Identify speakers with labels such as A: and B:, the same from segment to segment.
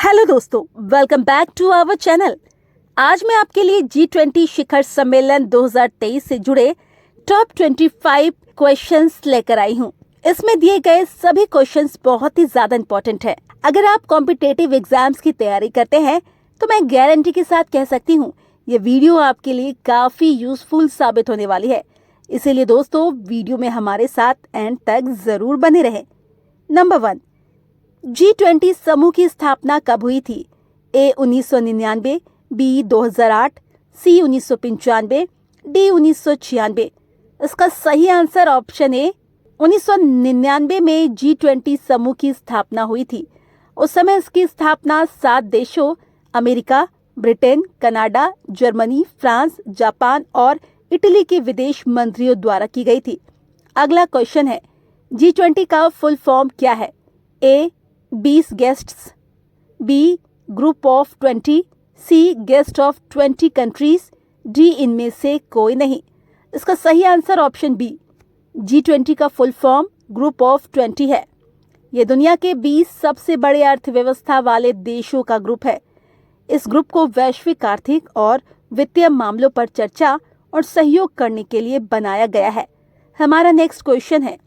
A: Hello दोस्तों, welcome back to our channel. आज मैं आपके लिए G20 शिखर सम्मेलन 2023 से जुड़े टॉप 25 क्वेश्चंस लेकर आई हूँ। इसमें दिए गए सभी क्वेश्चंस बहुत ही ज्यादा इम्पोर्टेंट है। अगर आप कॉम्पिटिटिव एग्जाम्स की तैयारी करते हैं तो मैं गारंटी के साथ कह सकती हूँ ये वीडियो आपके लिए काफी यूजफुल साबित होने वाली है। इसीलिए दोस्तों वीडियो में हमारे साथ एंड तक जरूर बने रहें। नंबर 1, G20 समूह की स्थापना कब हुई थी? ए 1999, बी 2008, सी 1995, डी 1996। इसका सही आंसर ऑप्शन ए 1999 में G20 समूह की स्थापना हुई थी। उस समय इसकी स्थापना 7 देशों America, Britain, Canada, Germany, France, Japan और इटली के विदेश मंत्रियों द्वारा की गई थी। अगला क्वेश्चन है, G20 का फुल फॉर्म क्या है? A 20 guests, B group of 20, C guest of 20 countries, D इनमें से कोई नहीं। इसका सही आंसर ऑप्शन बी G20 का फुल फॉर्म ग्रुप ऑफ 20 है। ये दुनिया के 20 सबसे बड़े अर्थव्यवस्था वाले देशों का ग्रुप है। इस ग्रुप को वैश्विक आर्थिक और वित्तीय मामलों पर चर्चा और सहयोग करने के लिए बनाया गया है। हमारा नेक्स्ट क्वेश्चन है,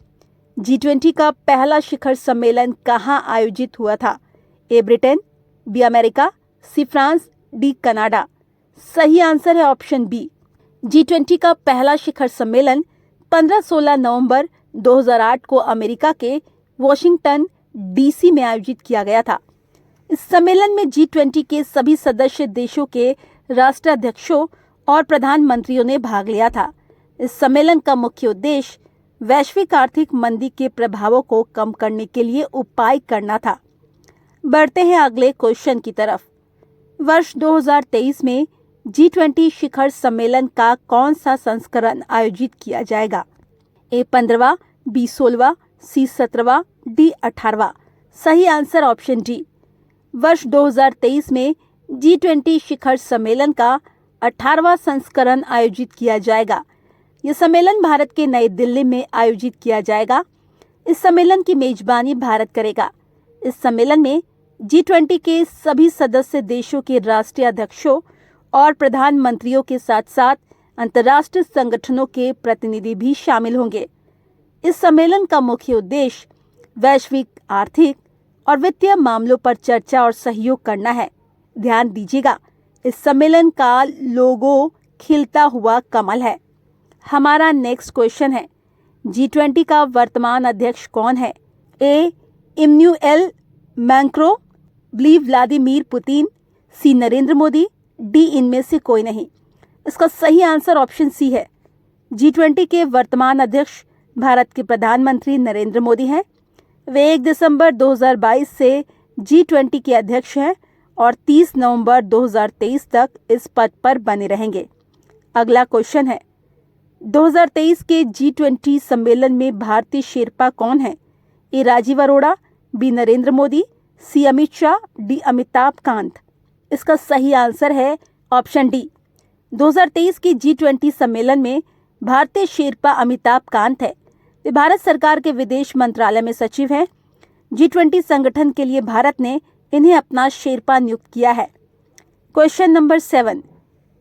A: G20 का पहला शिखर सम्मेलन कहाँ आयोजित हुआ था? A Britain, B America, C France, D Canada. सही आंसर है ऑप्शन बी। G20 का पहला शिखर सम्मेलन 15-16 नवंबर 2008 को अमेरिका के वॉशिंगटन डीसी में आयोजित किया गया था। इस सम्मेलन में G20 के सभी सदस्य देशों के राष्ट्राध्यक्षों और प्रधानमंत्रियों ने भाग लिया था। इस सम्मेलन का मुख्य उद्देश्य वैश्विक आर्थिक मंदी के प्रभावों को कम करने के लिए उपाय करना था। बढ़ते हैं अगले क्वेश्चन की तरफ। वर्ष 2023 में G20 शिखर सम्मेलन का कौन सा संस्करण आयोजित किया जाएगा? ए 15वां, बी 16वां, सी 17वां, डी 18वां। सही आंसर ऑप्शन डी। वर्ष 2023 में G20 शिखर सम्मेलन का 18वां संस्करण आयोजित किया जाएगा। यह सम्मेलन भारत के नई दिल्ली में आयोजित किया जाएगा। इस सम्मेलन की मेजबानी भारत करेगा। इस सम्मेलन में G20 के सभी सदस्य देशों के राष्ट्रीय अध्यक्षों और प्रधानमंत्रियों के साथ साथ अंतर्राष्ट्रीय संगठनों के प्रतिनिधि भी शामिल होंगे। इस सम्मेलन का मुख्य उद्देश्य वैश्विक आर्थिक और वित्तीय मामलों पर चर्चा और सहयोग करना है। ध्यान दीजिएगा, इस सम्मेलन का लोगो खिलता हुआ कमल है। हमारा नेक्स्ट क्वेश्चन है, G20 का वर्तमान अध्यक्ष कौन है? A Emmanuel Macron, B Vladimir Putin, C Narendra Modi, D इनमें से कोई नहीं। इसका सही आंसर ऑप्शन सी है। G20 के वर्तमान अध्यक्ष भारत के प्रधानमंत्री नरेंद्र मोदी हैं। वे 1 दिसंबर 2022 से G20 के अध्यक्ष हैं और 30 नवंबर 2023 तक इस पद पर बने रहेंगे। अगला क्वेश्चन है, 2023 के G20 सम्मेलन में भारतीय शेरपा कौन है? ए राजीव अरोड़ा, बी नरेंद्र मोदी, सी अमित शाह, डी अमिताभ कांत। इसका सही आंसर है ऑप्शन डी। 2023 के G20 सम्मेलन में भारतीय शेरपा अमिताभ कांत है। वे भारत सरकार के विदेश मंत्रालय में सचिव हैं। G20 संगठन के लिए भारत ने इन्हें अपना शेरपा नियुक्त किया है। क्वेश्चन नंबर 7,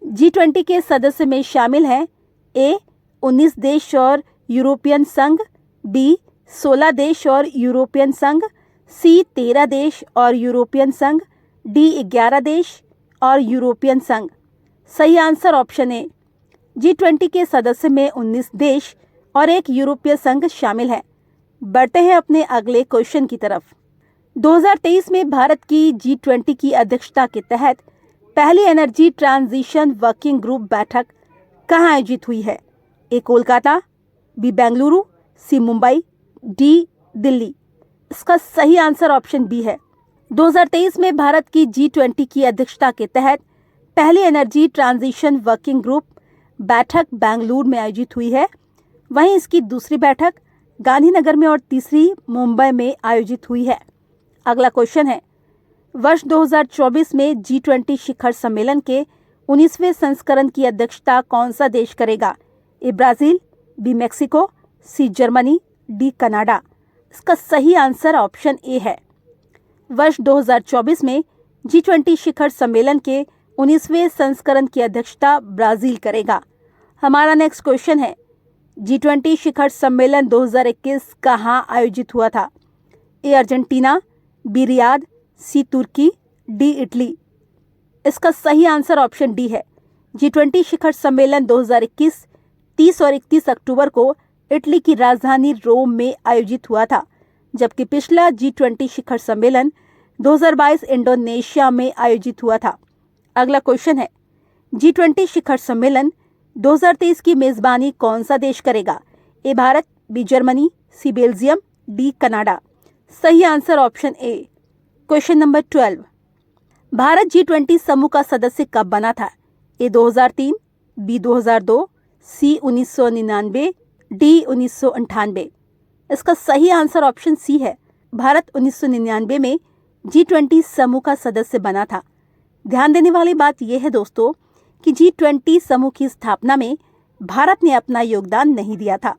A: G20 के सदस्य में शामिल हैं ए 19 देश और यूरोपियन संघ, बी 16 देश और यूरोपियन संघ, सी 13 देश और यूरोपियन संघ, डी 11 देश और यूरोपियन संघ। सही आंसर ऑप्शन ए। G20 के सदस्य में 19 देश और एक यूरोपीय संघ शामिल है। बढ़ते हैं अपने अगले क्वेश्चन की तरफ। 2023 में भारत की G20 की अध्यक्षता के तहत पहली एनर्जी ट्रांजिशन वर्किंग ग्रुप बैठक कहाँ आयोजित हुई है? ए कोलकाता, बी बेंगलुरु, सी मुंबई, डी दिल्ली। इसका सही आंसर ऑप्शन बी है। 2023 में भारत की G20 की अध्यक्षता के तहत पहली एनर्जी ट्रांजिशन वर्किंग ग्रुप बैठक बेंगलुरु में आयोजित हुई है। वहीं इसकी दूसरी बैठक गांधीनगर में और तीसरी मुंबई में आयोजित हुई है। अगला क्वेश्चन है, वर्ष 2024 में G20 शिखर सम्मेलन के 19वें संस्करण की अध्यक्षता कौन सा देश करेगा? A Brazil, B Mexico, C Germany, D Canada. इसका सही आंसर ऑप्शन ए है। वर्ष 2024 में G20 शिखर सम्मेलन के 19वें संस्करण की अध्यक्षता ब्राजील करेगा। हमारा नेक्स्ट क्वेश्चन है, G20 शिखर सम्मेलन 2021 कहाँ आयोजित हुआ था? ए अर्जेंटीना, बी रियाद, सी तुर्की, डी इटली। इसका सही आंसर ऑप्शन डी है। G20 शिखर सम्मेलन 2021 30 और 31 अक्टूबर को इटली की राजधानी रोम में आयोजित हुआ था, जबकि पिछला G20 शिखर सम्मेलन 2022 इंडोनेशिया में आयोजित हुआ था। अगला क्वेश्चन है, G20 शिखर सम्मेलन 2023 की मेजबानी कौन सा देश करेगा? ए भारत, बी जर्मनी, सी बेल्जियम, डी कनाडा। सही answer option A. Question number 12, Bharat G20 समूह का सदस्य कब बना था? ए 2003, बी 2002, सी 1999, डी 1998। इसका सही आंसर ऑप्शन सी है। भारत 1999 में G20 समूह का सदस्य बना था। ध्यान देने वाली बात यह है दोस्तों कि G20 समूह की स्थापना में भारत ने अपना योगदान नहीं दिया था।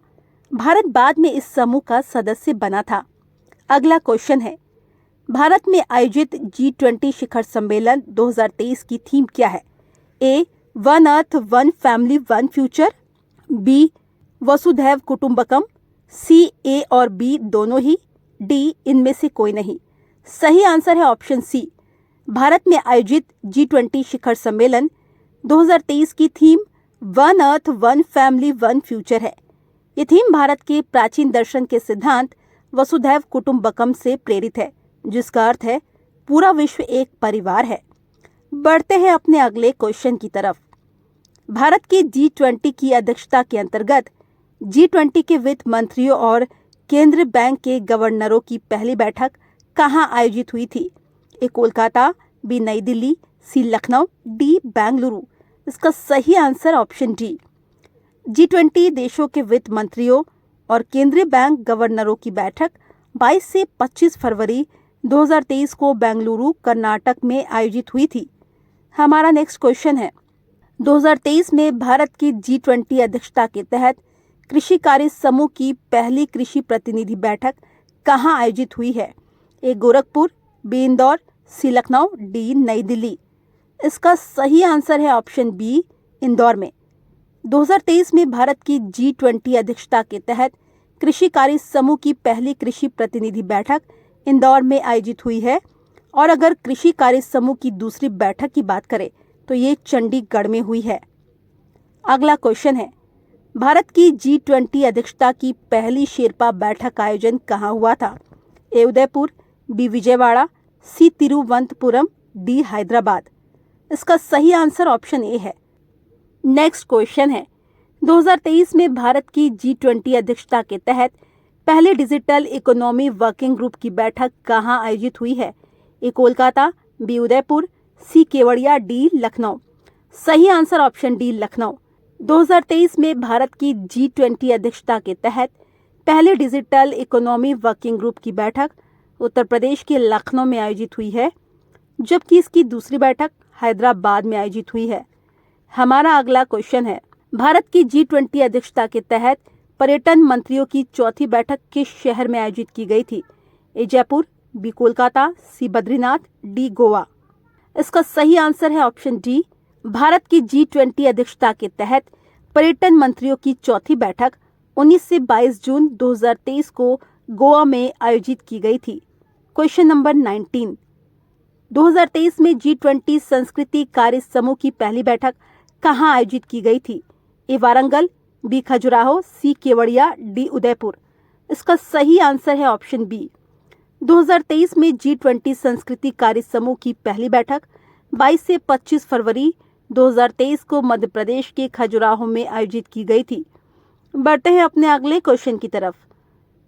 A: भारत बाद में इस समूह का सदस्य बना था। अगला क्वेश्चन है, भारत में आयोजित G20 शिखर सम्मेलन 2023 की थीम क्या है? A one earth one family one future, B वसुधैव कुटुंबकम, सी ए और बी दोनों ही, डी इनमें से कोई नहीं। सही आंसर है ऑप्शन सी। भारत में आयोजित G20 शिखर सम्मेलन 2023 की theme one earth one family one future है। ये थीम भारत के प्राचीन दर्शन के सिद्धांत वसुधैव कुटुंबकम से प्रेरित है, जिसका अर्थ है पूरा विश्व एक परिवार है। बढ़ते हैं अपने अगले क्वेश्चन की तरफ। भारत की G20 की अध्यक्षता के अंतर्गत G20 के वित्त मंत्रियों और केंद्रीय बैंक के गवर्नरों की पहली बैठक कहाँ आयोजित हुई थी? ए कोलकाता, बी नई दिल्ली, सी लखनऊ, डी बेंगलुरु। इसका सही आंसर ऑप्शन डी। G20 देशों के वित्त मंत्रियों और केंद्रीय बैंक गवर्नरों की बैठक 22 से 25 फरवरी 2023 को बेंगलुरु, कर्नाटक में आयोजित हुई थी। हमारा नेक्स्ट क्वेश्चन है, 2023 में भारत की G20 अध्यक्षता के तहत कृषि कार्य समूह की पहली कृषि प्रतिनिधि बैठक कहाँ आयोजित हुई है? ए गोरखपुर, बी इंदौर, सी लखनऊ, डी नई दिल्ली। इसका सही आंसर है ऑप्शन बी, इंदौर में। 2023 में भारत की G20 अध्यक्षता के तहत कृषि कार्य समूह की पहली कृषि प्रतिनिधि बैठक इंदौर में आयोजित हुई है। और अगर कृषि कार्य समूह की दूसरी बैठक की बात करें तो ये चंडीगढ़ में हुई है। अगला क्वेश्चन है, भारत की G20 अध्यक्षता की पहली शेरपा बैठक का आयोजन कहाँ हुआ था? ए उदयपुर, बी विजयवाड़ा, सी तिरुवनंतपुरम, डी हैदराबाद। इसका सही आंसर ऑप्शन ए है। नेक्स्ट क्वेश्चन है, 2023 में भारत की G20 अध्यक्षता के तहत पहले डिजिटल इकोनॉमी वर्किंग ग्रुप की बैठक कहाँ आयोजित हुई है? ए कोलकाता, बी उदयपुर, सी केवड़िया, डी लखनऊ। सही आंसर ऑप्शन डी, लखनऊ। 2023 में भारत की G20 अध्यक्षता के तहत पहले डिजिटल इकोनॉमी वर्किंग ग्रुप की बैठक उत्तर प्रदेश के लखनऊ में आयोजित हुई है, जबकि इसकी दूसरी बैठक हैदराबाद में आयोजित हुई है। हमारा अगला क्वेश्चन है, भारत की G20 अध्यक्षता के तहत पर्यटन मंत्रियों की चौथी बैठक किस शहर में आयोजित की गई थी? ए जयपुर, बी कोलकाता, सी बद्रीनाथ, डी गोवा। इसका सही आंसर है ऑप्शन डी। भारत की G20 अध्यक्षता के तहत पर्यटन मंत्रियों की चौथी बैठक 19 से 22 जून 2023 को गोवा में आयोजित की गई थी। क्वेश्चन नंबर 19, 2023 में G20 संस्कृति कार्य समूह की पहली बैठक कहाँ आयोजित की गई थी? ए वारंगल, बी खजुराहो, सी केवड़िया, डी उदयपुर। इसका सही आंसर है ऑप्शन बी। 2023 में G20 संस्कृति कार्य समूह की पहली बैठक 22 से 25 फरवरी 2023 को मध्य प्रदेश के खजुराहो में आयोजित की गई थी। बढ़ते हैं अपने अगले क्वेश्चन की तरफ।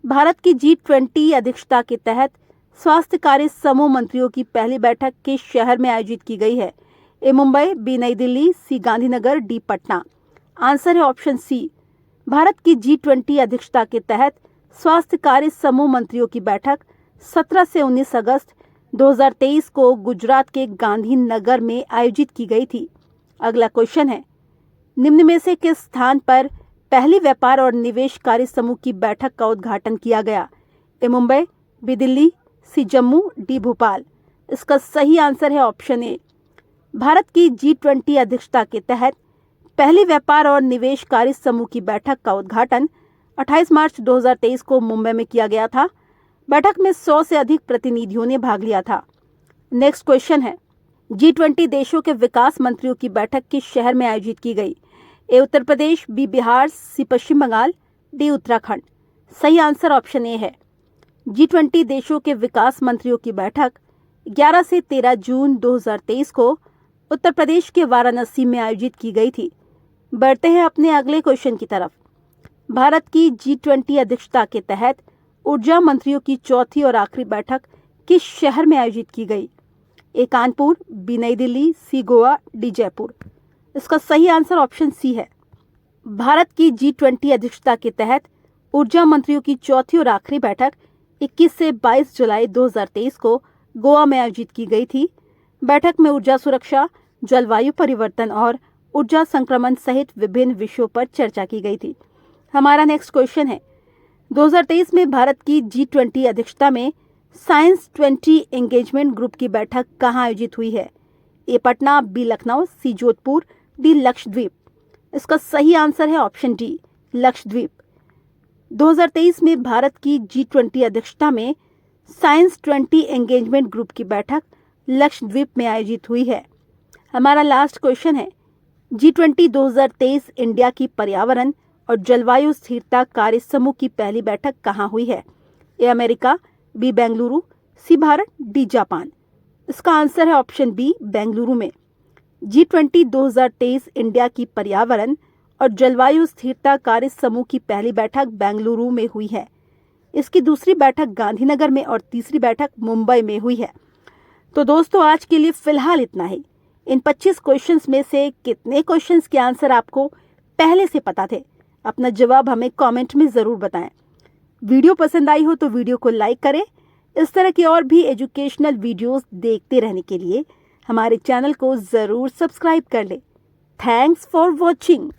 A: भारत की G20 अध्यक्षता के तहत स्वास्थ्य कार्य समूह मंत्रियों की पहली बैठक किस शहर में आयोजित की गई है? ए मुंबई, बी नई दिल्ली, सी गांधीनगर, डी पटना। आंसर है ऑप्शन सी। भारत की G20 अध्यक्षता के तहत स्वास्थ्य कार्य समूह मंत्रियों की बैठक 17 से 19 अगस्त 2023 को गुजरात के गांधीनगर में आयोजित की गई थी। अगला क्वेश्चन है, निम्न में से किस स्थान पर पहली व्यापार और निवेश कार्य समूह की बैठक का उद्घाटन किया गया? ए मुंबई, बी दिल्ली, सी जम्मू, डी भोपाल। इसका सही आंसर है ऑप्शन ए। भारत की G20 अध्यक्षता के तहत पहली व्यापार और निवेश कार्य समूह की बैठक का उद्घाटन 28 मार्च 2023 को मुंबई में किया गया था। बैठक में 100 से अधिक प्रतिनिधियों ने भाग लिया था। नेक्स्ट क्वेश्चन है, G20 देशों के विकास मंत्रियों की बैठक किस शहर में आयोजित की गई? ए उत्तर प्रदेश, बी बिहार, सी पश्चिम बंगाल, डी उत्तराखंड। सही आंसर ऑप्शन ए है। G20 देशों के विकास मंत्रियों की बैठक 11 से 13 जून 2023 को उत्तर प्रदेश के वाराणसी में आयोजित की गई थी। बढ़ते हैं अपने अगले क्वेश्चन की तरफ। भारत की G20 अध्यक्षता के तहत ऊर्जा मंत्रियों की चौथी और आखिरी बैठक किस शहर में आयोजित की गई? ए कानपुर, बी नई दिल्ली, सी गोवा, डी जयपुर। इसका सही आंसर ऑप्शन सी है। भारत की G20 अध्यक्षता के तहत ऊर्जा मंत्रियों की चौथी और आखिरी बैठक 21 से 22 जुलाई 2023 को गोवा में आयोजित की गई थी। बैठक में ऊर्जा सुरक्षा, जलवायु परिवर्तन और ऊर्जा संक्रमण सहित विभिन्न विषयों पर चर्चा की गई थी। हमारा नेक्स्ट क्वेश्चन है, 2023 में भारत की G20 अध्यक्षता में साइंस 20 एंगेजमेंट ग्रुप की बैठक कहाँ आयोजित हुई है? ए पटना, बी लखनऊ, सी जोधपुर, डी लक्षद्वीप। इसका सही आंसर है ऑप्शन डी, लक्षद्वीप। 2023 में भारत की G20 अध्यक्षता में साइंस 20 एंगेजमेंट ग्रुप की बैठक लक्षद्वीप में आयोजित हुई है। हमारा लास्ट क्वेश्चन है, G20 2023 इंडिया की पर्यावरण और जलवायु स्थिरता कार्य समूह की पहली बैठक कहाँ हुई है? A America, B Bengaluru, C Bharat, D Japan. इसका आंसर है ऑप्शन बी, बेंगलुरु में। G20 2023 इंडिया की पर्यावरण और जलवायु स्थिरता कार्य समूह की पहली बैठक बेंगलुरु में हुई है। इसकी दूसरी बैठक गांधीनगर में और तीसरी बैठक मुंबई में हुई है। तो दोस्तों, आज के लिए फिलहाल इतना ही। इन 25 क्वेश्चंस में से कितने क्वेश्चंस के आंसर आपको पहले से पता थे? अपना जवाब हमें कमेंट में ज़रूर बताएं। वीडियो पसंद आई हो तो वीडियो को लाइक करें। इस तरह की और भी एजुकेशनल वीडियोस देखते रहने के लिए हमारे चैनल को ज़रूर सब्सक्राइब कर लें। Thanks for watching.